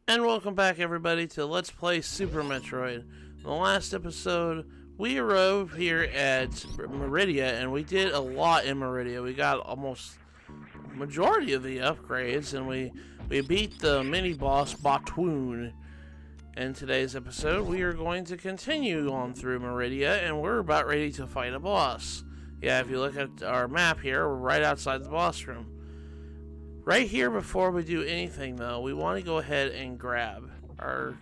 And welcome back, everybody, to Let's Play Super Metroid. In the last episode, we arrived here at Maridia, and we did a lot in Maridia. We got almost majority of the upgrades, and we beat the mini-boss Batoon. In today's episode, we are going to continue on through Maridia, and we're about ready to fight a boss. Yeah, if you look at our map here, we're right outside the boss room. Right here, before we do anything, though, we want to go ahead and grab our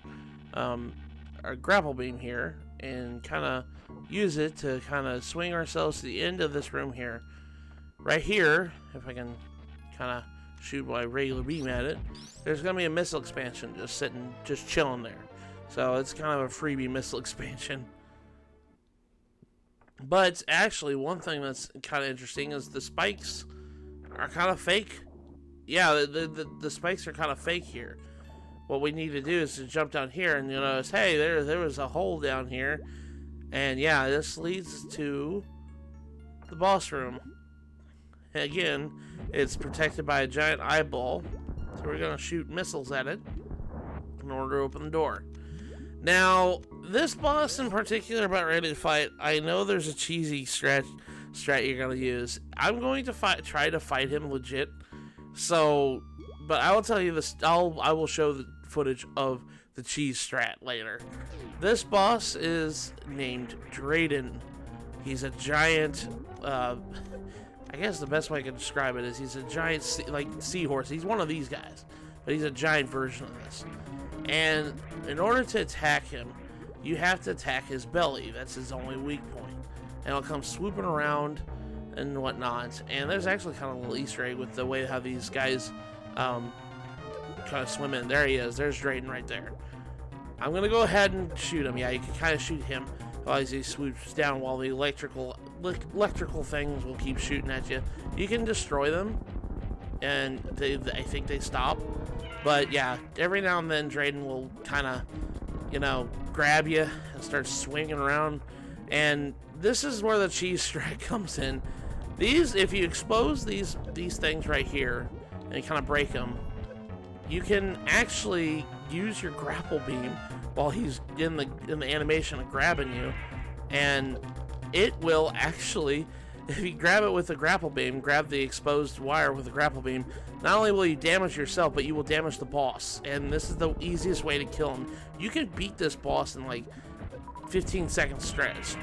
grapple beam here and kind of use it to kind of swing ourselves to the end of this room here. Right here, if I can kind of shoot my regular beam at it, there's going to be a missile expansion just chilling there. So it's kind of a freebie missile expansion. But actually, one thing that's kind of interesting is the spikes are kind of fake. Yeah, the spikes are kind of fake here. What we need to do is to jump down here and you'll notice, hey, there was a hole down here. And yeah, this leads to the boss room. And again, it's protected by a giant eyeball. So we're going to shoot missiles at it in order to open the door. Now, this boss in particular, about ready to fight, I know there's a cheesy strat you're going to use. I'm going to try to fight him legit. So, but I will tell you this, I will show the footage of the cheese strat later. This boss is named Draygon. He's a giant, I guess the best way I can describe it is he's a giant seahorse. He's one of these guys, but he's a giant version of this. And in order to attack him, you have to attack his belly. That's his only weak point. And he'll come swooping around and whatnot. And there's actually kind of a little Easter egg with the way how these guys kind of swim in. There he is. There's Draygon right there. I'm going to go ahead and shoot him. Yeah, you can kind of shoot him as he swoops down while the electrical things will keep shooting at you. You can destroy them, and I think they stop. But yeah, every now and then Draygon will kind of, grab you and start swinging around. And this is where the cheese strat comes in. If you expose these things right here and you kind of break them, you can actually use your grapple beam while he's in the animation of grabbing you, and it will actually, if you grab it with the grapple beam, grab the exposed wire with the grapple beam, not only will you damage yourself, but you will damage the boss. And this is the easiest way to kill him. You can beat this boss in like 15 seconds stretch,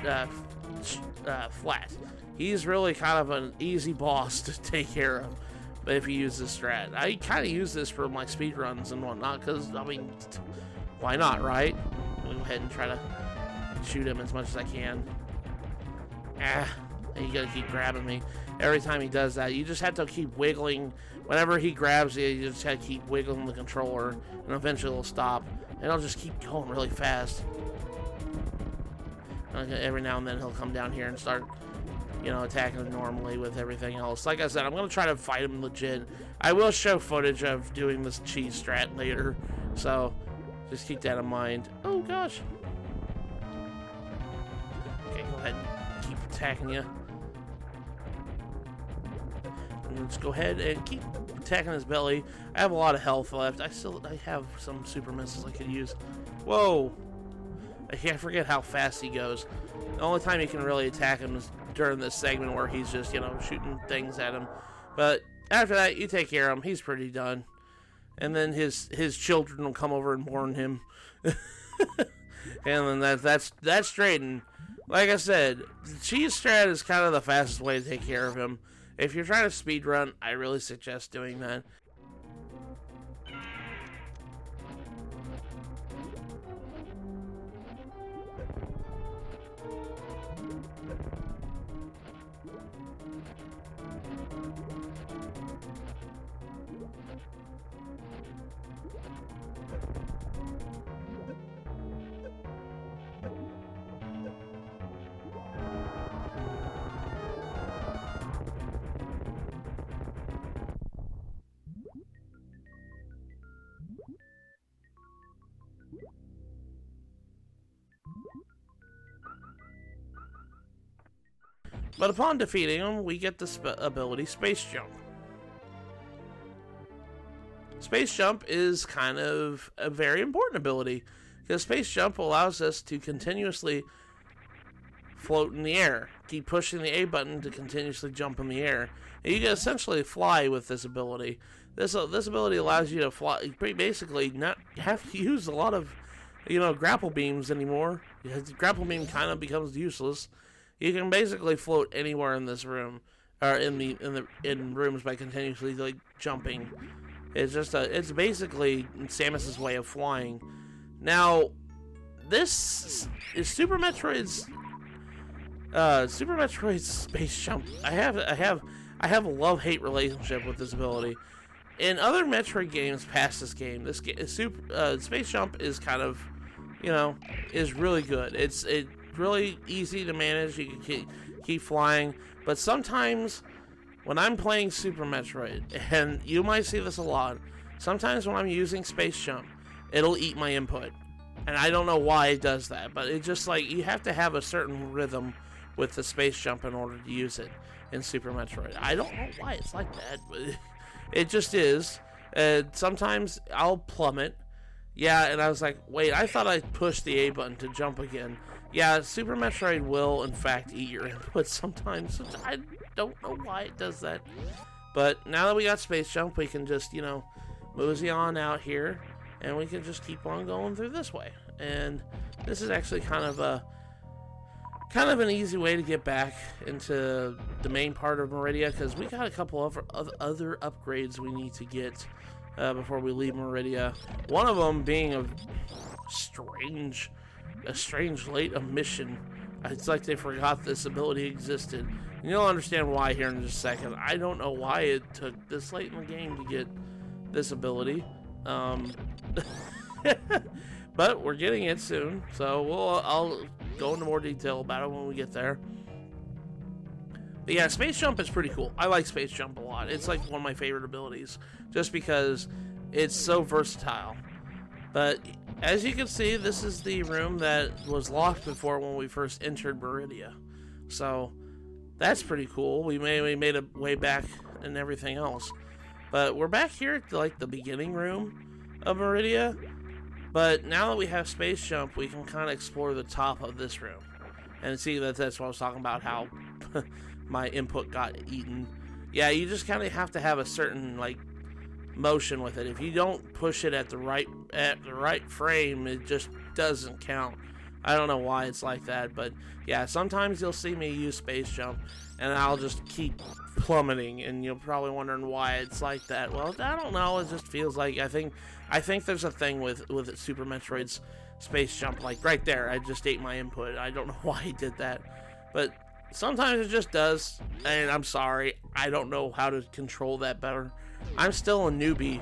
flat. He's really kind of an easy boss to take care of, but if you use this strat. I kind of use this for my speed runs and whatnot, because, I mean, why not, right? I'll go ahead and try to shoot him as much as I can. You gotta keep grabbing me. Every time he does that, you just have to keep wiggling. Whenever he grabs you just have to keep wiggling the controller, and eventually it'll stop. And it'll just keep going really fast. Every now and then he'll come down here and start, attacking him normally with everything else. Like I said, I'm going to try to fight him legit. I will show footage of doing this cheese strat later, so just keep that in mind. Oh, gosh. Okay, go ahead and keep attacking you. And let's go ahead and keep attacking his belly. I have a lot of health left. I have some super missiles I could use. Whoa. I forget how fast he goes. The only time you can really attack him is during this segment where he's just, shooting things at him. But after that, you take care of him. He's pretty done. And then his children will come over and mourn him. And then that's Draygon. Like I said, the cheese strat is kind of the fastest way to take care of him. If you're trying to speedrun, I really suggest doing that. But upon defeating him, we get the ability Space Jump. Space Jump is kind of a very important ability, because Space Jump allows us to continuously float in the air. Keep pushing the A button to continuously jump in the air. And you can essentially fly with this ability. This ability allows you to fly, basically not have to use a lot of, grapple beams anymore. The grapple beam kind of becomes useless. You can basically float anywhere in this room, or in rooms, by continuously jumping. It's basically Samus's way of flying. Now, this is Super Metroid's Space Jump. I have a love-hate relationship with this ability. In other Metroid games past this game, Space Jump is kind of, is really good. It's really easy to manage. You can keep flying, but sometimes when I'm playing Super Metroid, and you might see this a lot, sometimes when I'm using Space Jump, it'll eat my input. And I don't know why it does that, but it's just like, you have to have a certain rhythm with the Space Jump in order to use it in Super Metroid. I don't know why it's like that, but it just is. Sometimes I'll plummet. Yeah, and I was like, wait, I thought I pushed the A button to jump again. Yeah, Super Metroid will, in fact, eat your input sometimes. I don't know why it does that. But now that we got Space Jump, we can just, mosey on out here, and we can just keep on going through this way. And this is actually kind of an easy way to get back into the main part of Maridia, because we got a couple of other upgrades we need to get before we leave Maridia. One of them being a strange late omission. It's like they forgot this ability existed. And you'll understand why here in just a second. I don't know why it took this late in the game to get this ability. But we're getting it soon, so I'll go into more detail about it when we get there. But yeah, Space Jump is pretty cool. I like Space Jump a lot. It's like one of my favorite abilities, just because it's so versatile. But as you can see, this is the room that was locked before when we first entered Maridia. So that's pretty cool. We made a way back and everything else. But we're back here at like the beginning room of Maridia. But now that we have Space Jump, we can kind of explore the top of this room. And see, that's what I was talking about, how my input got eaten. Yeah, you just kind of have to have a certain, motion with it. If you don't push it at the right frame, it just doesn't count. I don't know why it's like that, but yeah, sometimes you'll see me use Space Jump, and I'll just keep plummeting, and you're probably wondering why it's like that. Well, I don't know. It just feels like, I think there's a thing with Super Metroid's Space Jump, like right there. I just ate my input. I don't know why he did that, but sometimes it just does, and I'm sorry. I don't know how to control that better. I'm still a newbie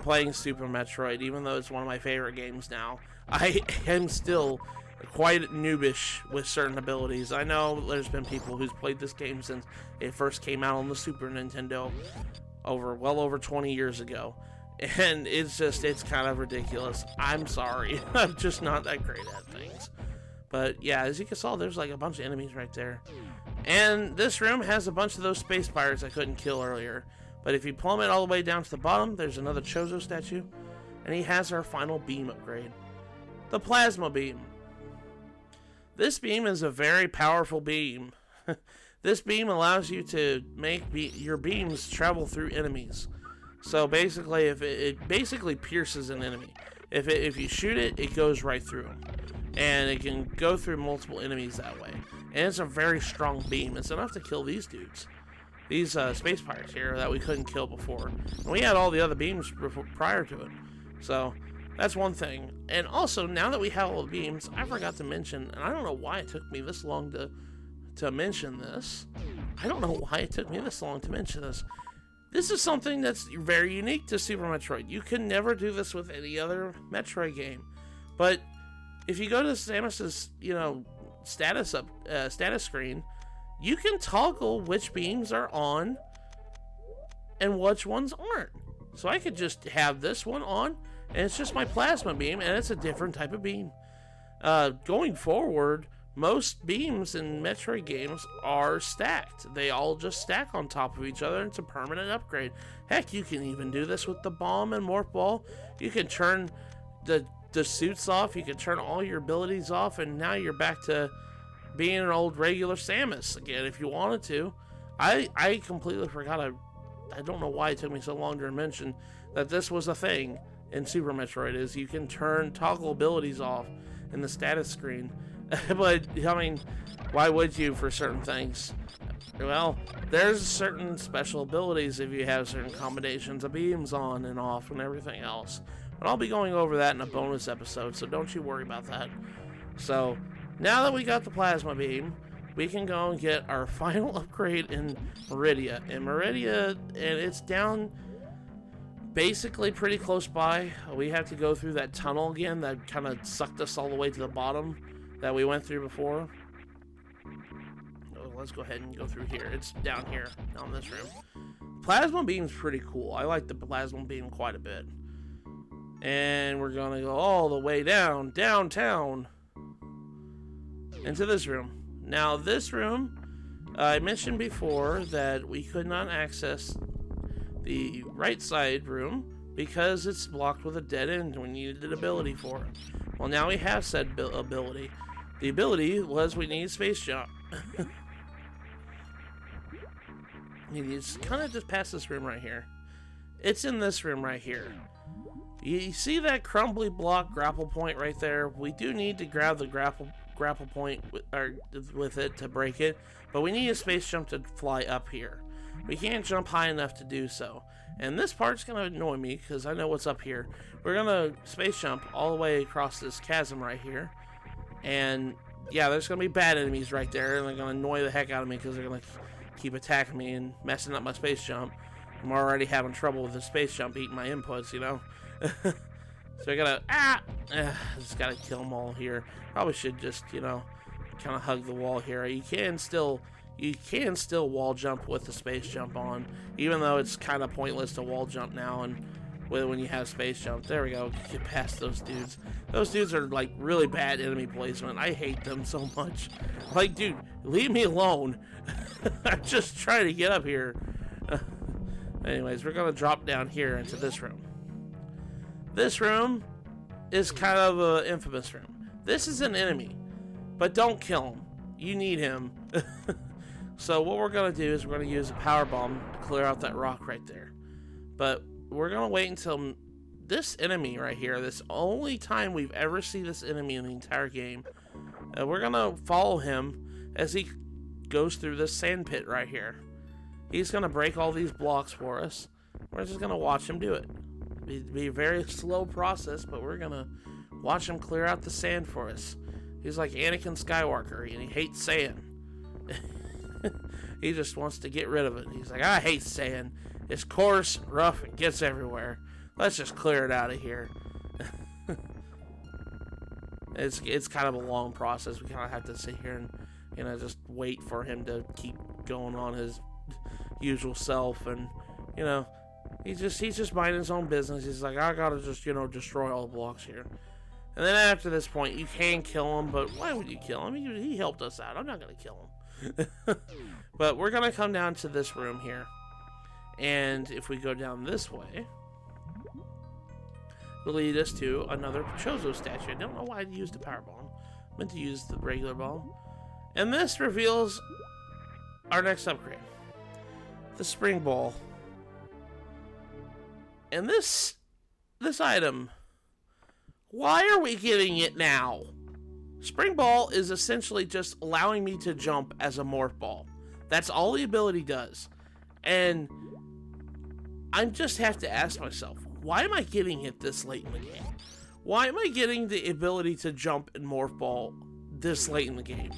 playing Super Metroid, even though it's one of my favorite games now. I am still quite noobish with certain abilities. I know there's been people who's played this game since it first came out on the Super Nintendo well over 20 years ago. And it's kind of ridiculous. I'm sorry. I'm just not that great at things. But yeah, as you can see, there's like a bunch of enemies right there. And this room has a bunch of those space pirates I couldn't kill earlier. But if you plummet all the way down to the bottom, there's another Chozo statue. And he has our final beam upgrade. The Plasma Beam. This beam is a very powerful beam. This beam allows you to make your beams travel through enemies. So basically, if it basically pierces an enemy. If you shoot it, it goes right through them. And it can go through multiple enemies that way. And it's a very strong beam. It's enough to kill these dudes. These space pirates here that we couldn't kill before. And we had all the other beams prior to it. So that's one thing. And also, now that we have all the beams, I forgot to mention, and I don't know why it took me this long to mention this. I don't know why it took me this long to mention this. This is something that's very unique to Super Metroid. You can never do this with any other Metroid game. But if you go to Samus's, status screen, you can toggle which beams are on and which ones aren't. So I could just have this one on, and it's just my plasma beam, and it's a different type of beam. Going forward, most beams in Metroid games are stacked. They all just stack on top of each other, and it's a permanent upgrade. Heck, you can even do this with the bomb and morph ball. You can turn the suits off, you can turn all your abilities off, and now you're back to being an old regular Samus again if you wanted to. I completely forgot. I don't know why it took me so long to mention that this was a thing in Super Metroid, is you can toggle abilities off in the status screen. But, I mean, why would you for certain things? Well, there's certain special abilities if you have certain combinations of beams on and off and everything else. But I'll be going over that in a bonus episode, so don't you worry about that. So, now that we got the plasma beam, we can go and get our final upgrade in Maridia. And it's down basically pretty close by. We have to go through that tunnel again that kind of sucked us all the way to the bottom that we went through before. Oh, let's go ahead and go through here. It's down here, down this room. Plasma beam's pretty cool. I like the plasma beam quite a bit. And we're gonna go all the way downtown, into this room. Now, this room, I mentioned before that we could not access the right side room because it's blocked with a dead end. We needed an ability for it. Well, now we have said ability. The ability was we need space jump. You kind of just pass this room right here. It's in this room right here. You see that crumbly block grapple point right there? We do need to grab the grapple point with it to break it, but we need a space jump to fly up here. We can't jump high enough to do so. And this part's going to annoy me because I know what's up here. We're going to space jump all the way across this chasm right here. And yeah, there's going to be bad enemies right there, and they're going to annoy the heck out of me because they're going to keep attacking me and messing up my space jump. I'm already having trouble with the space jump eating my inputs, you know? So I gotta, just gotta kill them all here. Probably should just, you know, kind of hug the wall here. You can still wall jump with the space jump on, even though it's kind of pointless to wall jump now. And when you have space jump, there we go. Get past those dudes. Those dudes are like really bad enemy placement. I hate them so much. Like, dude, leave me alone. I'm just trying to get up here. Anyways, we're gonna drop down here into this room. This room is kind of an infamous room. This is an enemy, but don't kill him. You need him. So what we're going to do is we're going to use a power bomb to clear out that rock right there. But we're going to wait until this enemy right here, this only time we've ever seen this enemy in the entire game, we're going to follow him as he goes through this sand pit right here. He's going to break all these blocks for us. We're just going to watch him do it. It'd be a very slow process, but we're gonna watch him clear out the sand for us. He's like Anakin Skywalker, and he hates sand. He just wants to get rid of it. He's like, I hate sand. It's coarse, rough, and gets everywhere. Let's just clear it out of here. It's kind of a long process. We kind of have to sit here and, you know, just wait for him to keep going on his usual self, and, you know, he's just minding his own business. He's like, I gotta just, you know, destroy all the blocks here. And then after this point, you can kill him, but why would you kill him? He helped us out. I'm not gonna kill him. But we're gonna come down to this room here. And if we go down this way, it'll lead us to another Chozo statue. I don't know why I used the power bomb. I meant to use the regular bomb. And this reveals our next upgrade. The spring ball. And this item, why are we getting it now? Spring Ball is essentially just allowing me to jump as a morph ball. That's all the ability does. And I just have to ask myself, why am I getting it this late in the game? Why am I getting the ability to jump and morph ball this late in the game?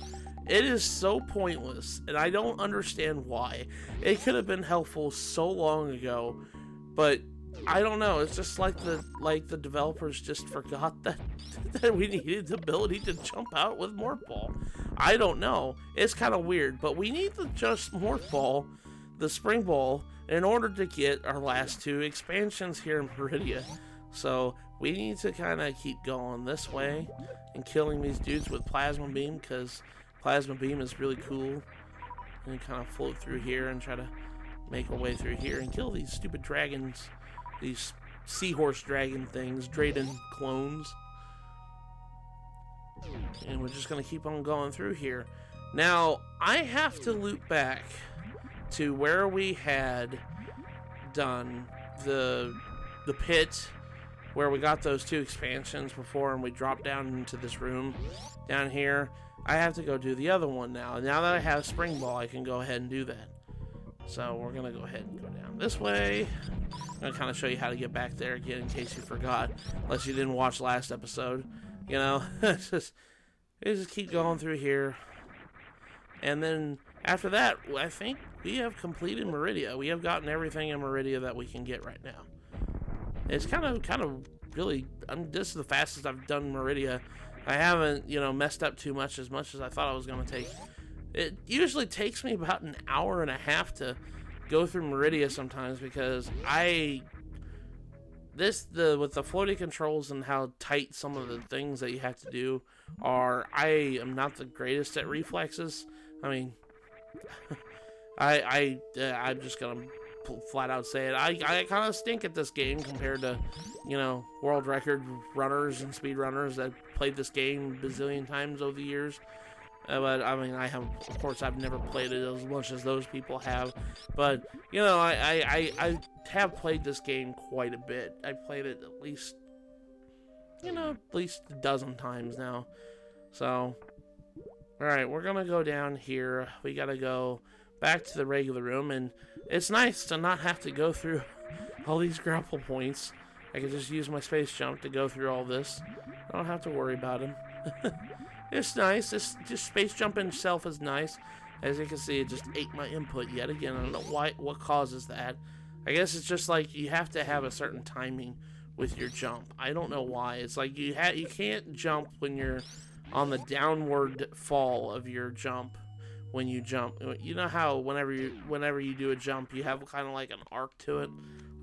It is so pointless, and I don't understand why. It could have been helpful so long ago, but I don't know. It's just like the developers just forgot that we needed the ability to jump out with Morph Ball. I don't know. It's kind of weird, but we need to just Morph Ball, the Spring Ball, in order to get our last two expansions here in Maridia. So we need to kind of keep going this way and killing these dudes with plasma beam, because plasma beam is really cool. And kind of float through here and try to make our way through here and kill these stupid dragons, these seahorse dragon things, Draygon clones. And we're just going to keep on going through here. Now, I have to loop back to where we had done the pit, where we got those 2 expansions before, and we dropped down into this room down here. I have to go do the other one now. Now that I have Spring Ball, I can go ahead and do that. So we're going to go ahead and go down this way. I'm going to kind of show you how to get back there again in case you forgot, unless you didn't watch last episode. You know, just keep going through here. And then after that, I think we have completed Maridia. We have gotten everything in Maridia that we can get right now. It's kind of really, this is the fastest I've done Maridia. I haven't, you know, messed up too much as I thought I was going to take. It usually takes me about an hour and a half to go through Maridia sometimes, because with the floaty controls and how tight some of the things that you have to do are, I am not the greatest at reflexes. I mean, I'm just gonna flat out say it. I kind of stink at this game compared to, you know, world record runners and speed runners that played this game a bazillion times over the years. But I mean, of course, I've never played it as much as those people have. But you know, I have played this game quite a bit. I've played it at least a dozen times now. So, all right, we're gonna go down here. We gotta go back to the regular room, and it's nice to not have to go through all these grapple points. I can just use my space jump to go through all this. I don't have to worry about him. It's nice. It's just space jump itself is nice. As you can see, it just ate my input yet again. I don't know what causes that. I guess it's just like you have to have a certain timing with your jump. I don't know why. It's like you can't jump when you're on the downward fall of your jump. When you jump, you know how whenever you do a jump, you have kind of like an arc to it.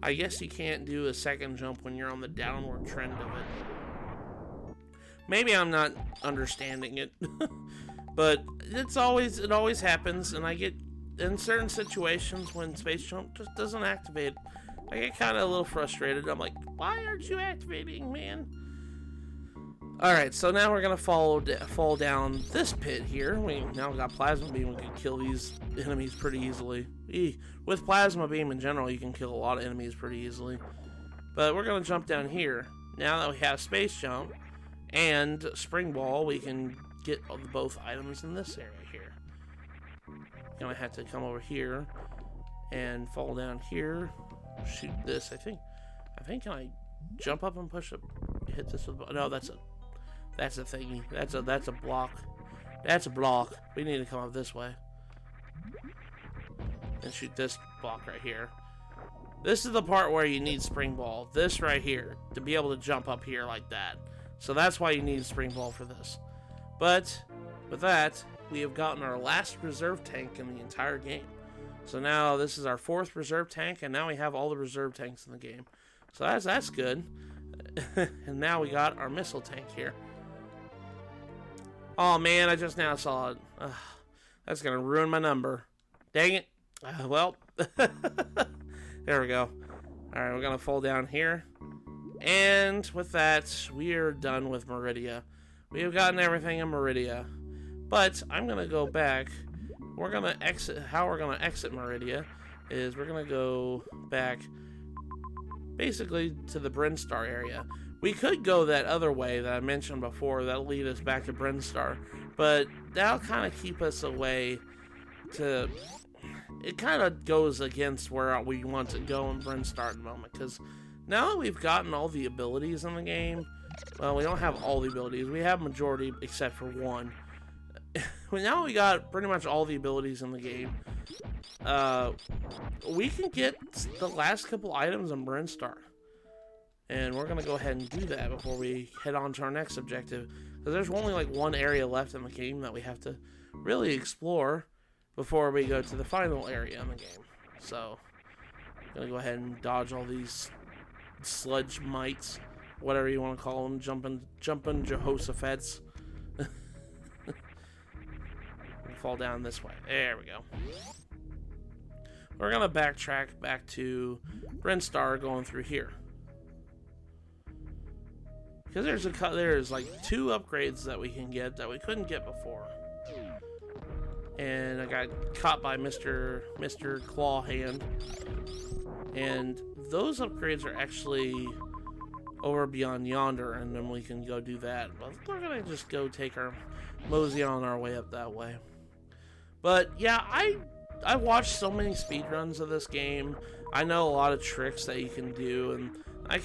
I guess you can't do a second jump when you're on the downward trend of it. Maybe I'm not understanding it, but it always happens, and I get in certain situations when space jump just doesn't activate. I get kind of a little frustrated. I'm like, why aren't you activating, man? Alright, so now we're going to fall down this pit here. We now got Plasma Beam. We can kill these enemies pretty easily. With Plasma Beam in general, you can kill a lot of enemies pretty easily. But we're going to jump down here. Now that we have Space Jump and Spring Ball, we can get both items in this area here. Going to have to come over here and fall down here. Shoot this, I think. Can I jump up and push up? Hit this with... No, that's a thingy. That's a block. That's a block. We need to come up this way. And shoot this block right here. This is the part where you need Spring Ball. This right here. To be able to jump up here like that. So that's why you need Spring Ball for this. But, with that, we have gotten our last reserve tank in the entire game. So now this is our 4th reserve tank, and now we have all the reserve tanks in the game. So that's good. And now we got our missile tank here. Oh man, I just now saw it. That's gonna ruin my number. Dang it. Well, there we go. Alright, we're gonna fall down here. And with that, we are done with Maridia. We have gotten everything in Maridia. But I'm gonna go back. We're gonna exit. How we're gonna exit Maridia is we're gonna go back basically to the Brinstar area. We could go that other way that I mentioned before. That'll lead us back to Brinstar. But that'll kind of keep us away to... It kind of goes against where we want to go in Brinstar at the moment. Because now that we've gotten all the abilities in the game... Well, we don't have all the abilities. We have majority except for one. But now we got pretty much all the abilities in the game. We can get the last couple items in Brinstar. And we're going to go ahead and do that before we head on to our next objective. Because there's only like one area left in the game that we have to really explore before we go to the final area in the game. So, I'm going to go ahead and dodge all these sludge mites, whatever you want to call them, jumping Jehoshaphat's. Fall down this way. There we go. We're gonna backtrack back to Brinstar, going through here, because there's like 2 upgrades that we can get that we couldn't get before. And I got caught by Mr. Claw Hand, and those upgrades are actually over beyond yonder, and then we can go do that. But we're gonna just go take our mosey on our way up that way. But yeah, I watched so many speedruns of this game. I know a lot of tricks that you can do, and it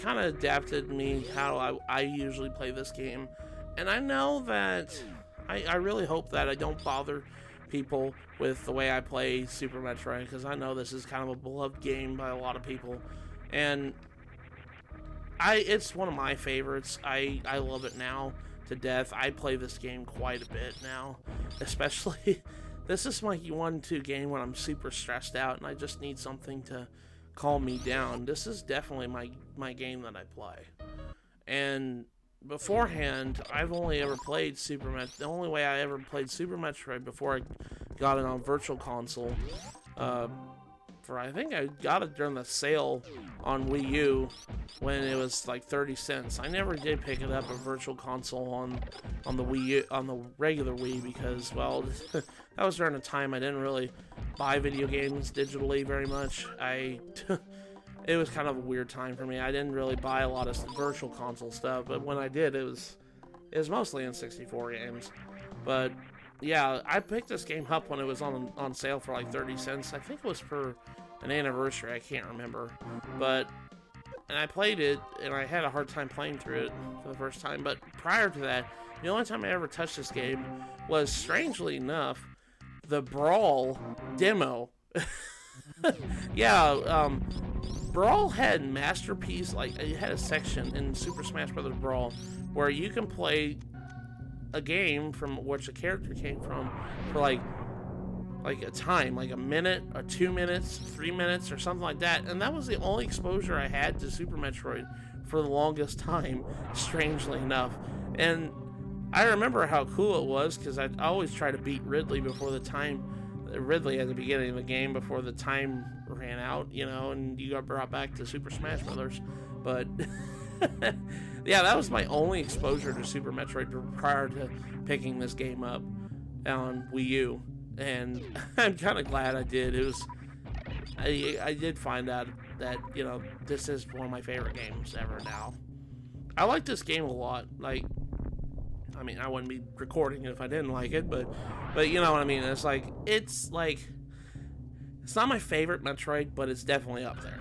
kind of adapted me how I usually play this game. And I know that I really hope that I don't bother people with the way I play Super Metroid, because I know this is kind of a beloved game by a lot of people, and it's one of my favorites. I love it now to death. I play this game quite a bit now, especially this is my 1-2 game when I'm super stressed out and I just need something to calm me down. This is definitely my game that I play. And beforehand, I've only ever played the only way I ever played Super Metroid before I got it on Virtual Console, I think I got it during the sale on Wii U when it was like 30 cents. I never did pick it up a Virtual Console on the Wii U, on the regular Wii, because, well, that was during a time I didn't really buy video games digitally very much. It was kind of a weird time for me. I didn't really buy a lot of Virtual Console stuff, but when I did, it was mostly N64 games. But yeah, I picked this game up when it was on sale for like 30 cents. I think it was for an anniversary, I can't remember. And I played it, and I had a hard time playing through it for the first time. But prior to that, the only time I ever touched this game was, strangely enough, the Brawl demo. Yeah, Brawl had Masterpiece, like, it had a section in Super Smash Bros. Brawl where you can play a game from which a character came from for like a time, like a minute or 2 minutes, 3 minutes, or something like that. And that was the only exposure I had to Super Metroid for the longest time, strangely enough. And I remember how cool it was, because I'd always try to beat Ridley at the beginning of the game before the time ran out, you know, and you got brought back to Super Smash Brothers. But yeah, that was my only exposure to Super Metroid prior to picking this game up on Wii U, and I'm kind of glad I did. I did find out that, you know, this is one of my favorite games ever now. I like this game a lot. Like, I mean, I wouldn't be recording it if I didn't like it, but you know what I mean. It's not my favorite Metroid, but it's definitely up there.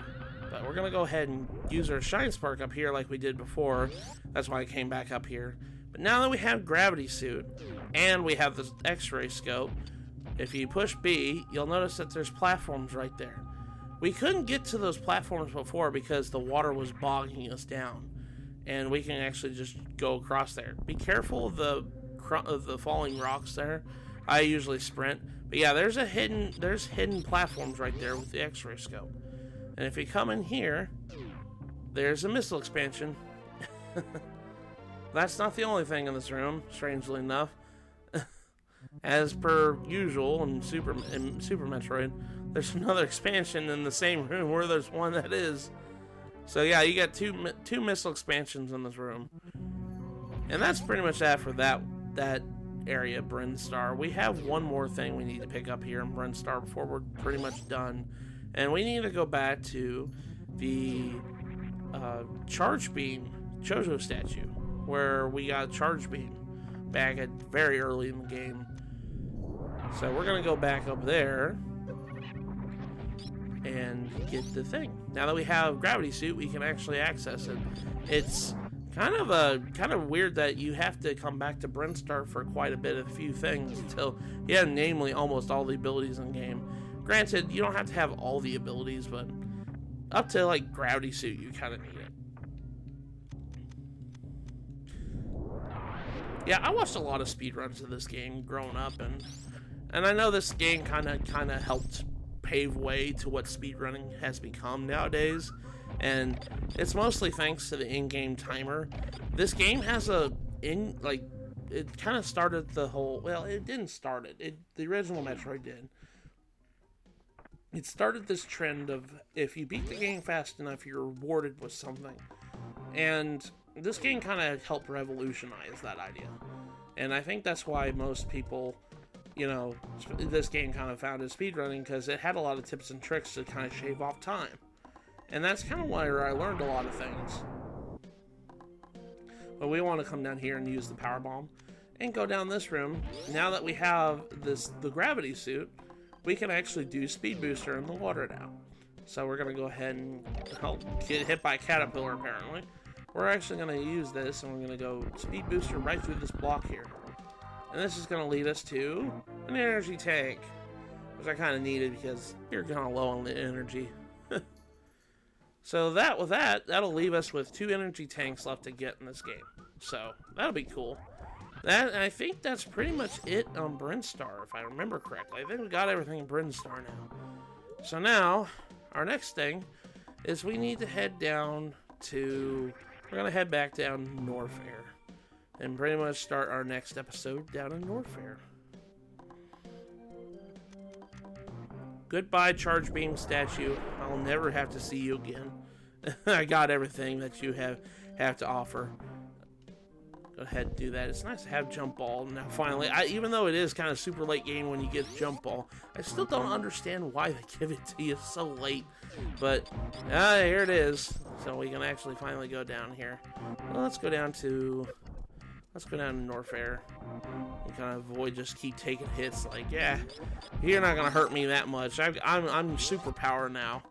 But we're gonna go ahead and use our Shine Spark up here like we did before. That's why I came back up here. But now that we have Gravity Suit and we have this X-ray scope, if you push B, you'll notice that there's platforms right there. We couldn't get to those platforms before because the water was bogging us down, and we can actually just go across there. Be careful of the falling rocks there. I usually sprint, but yeah, there's hidden platforms right there with the X-ray scope. And if you come in here, there's a missile expansion. That's not the only thing in this room, strangely enough. As per usual in Super Metroid, there's another expansion in the same room where there's one that is. So yeah, you got two missile expansions in this room. And that's pretty much that for that area, Brinstar. We have one more thing we need to pick up here in Brinstar before we're pretty much done. And we need to go back to the Charge Beam Chojo statue, where we got Charge Beam back at very early in the game. So we're going to go back up there and get the thing. Now that we have Gravity Suit, we can actually access it. It's kind of weird that you have to come back to Brinstar for quite a few things until you have, namely, almost all the abilities in the game. Granted, you don't have to have all the abilities, but up to like Gravity Suit, you kind of need it. Yeah, I watched a lot of speedruns of this game growing up, and I know this game kind of helped pave way to what speedrunning has become nowadays. And it's mostly thanks to the in-game timer. This game has it kind of started the whole, well, it didn't start it. The original Metroid did. It started this trend of if you beat the game fast enough, you're rewarded with something. And this game kind of helped revolutionize that idea. And I think that's why most people, you know, this game kind of found its speedrunning, because it had a lot of tips and tricks to kind of shave off time. And that's kind of where I learned a lot of things. But we want to come down here and use the power bomb and go down this room. Now that we have the gravity suit, we can actually do speed booster in the water now. So we're going to go ahead and get hit by a caterpillar apparently. We're actually going to use this and we're going to go speed booster right through this block here. And this is going to lead us to an energy tank, which I kind of needed because you're kind of low on the energy. So that'll leave us with 2 energy tanks left to get in this game. So that'll be cool. I think that's pretty much it on Brinstar, if I remember correctly. I think we got everything in Brinstar now. So now, our next thing is we need to head down to... We're going to head back down Norfair. And pretty much start our next episode down in Norfair. Goodbye, Charge Beam statue. I'll never have to see you again. I got everything that you have to offer. Go ahead and do that. It's nice to have Jump Ball now finally. Even though it is kind of super late game when you get Jump Ball, I still don't understand why they give it to you so late. But here it is. So we can actually finally go down here. Well, let's go down to Norfair. And kind of avoid just keep taking hits. Like, yeah, you're not gonna hurt me that much. I'm superpower now.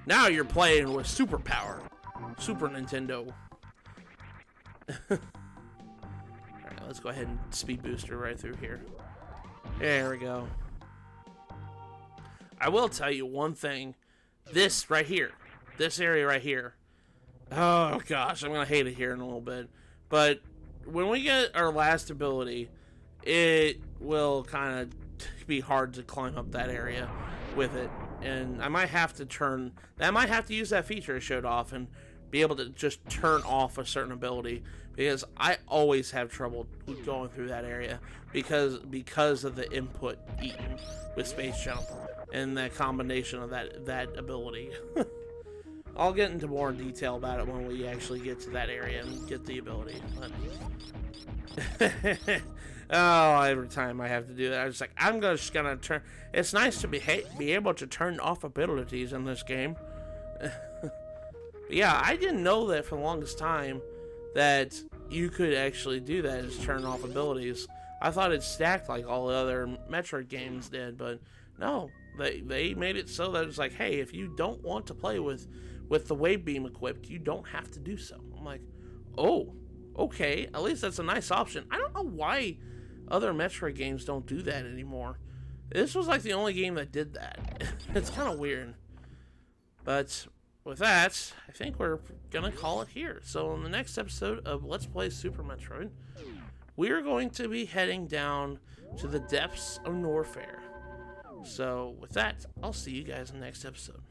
Now you're playing with superpower. Super Nintendo. Alright, let's go ahead and speed booster right through here. There we go. I will tell you one thing. This right here. This area right here. Oh gosh, I'm gonna hate it here in a little bit. But when we get our last ability, it will kind of be hard to climb up that area with it. And I might have to use that feature I showed off and be able to just turn off a certain ability, because I always have trouble going through that area because of the input eaten with Space Jump and that combination of that ability. I'll get into more detail about it when we actually get to that area and get the ability. But oh, every time I have to do that, I'm just like, I'm just gonna turn. It's nice to be able to turn off abilities in this game. Yeah, I didn't know that for the longest time that you could actually do that, is turn off abilities. I thought it stacked like all the other Metroid games did, but no, they made it so that it's like, hey, if you don't want to play with the wave beam equipped, you don't have to do so. I'm like, oh, okay, at least that's a nice option. I don't know why other Metroid games don't do that anymore. This was like the only game that did that. It's kind of weird. But with that, I think we're gonna call it here. So in the next episode of Let's Play Super Metroid, we're going to be heading down to the depths of Norfair. So with that, I'll see you guys in the next episode.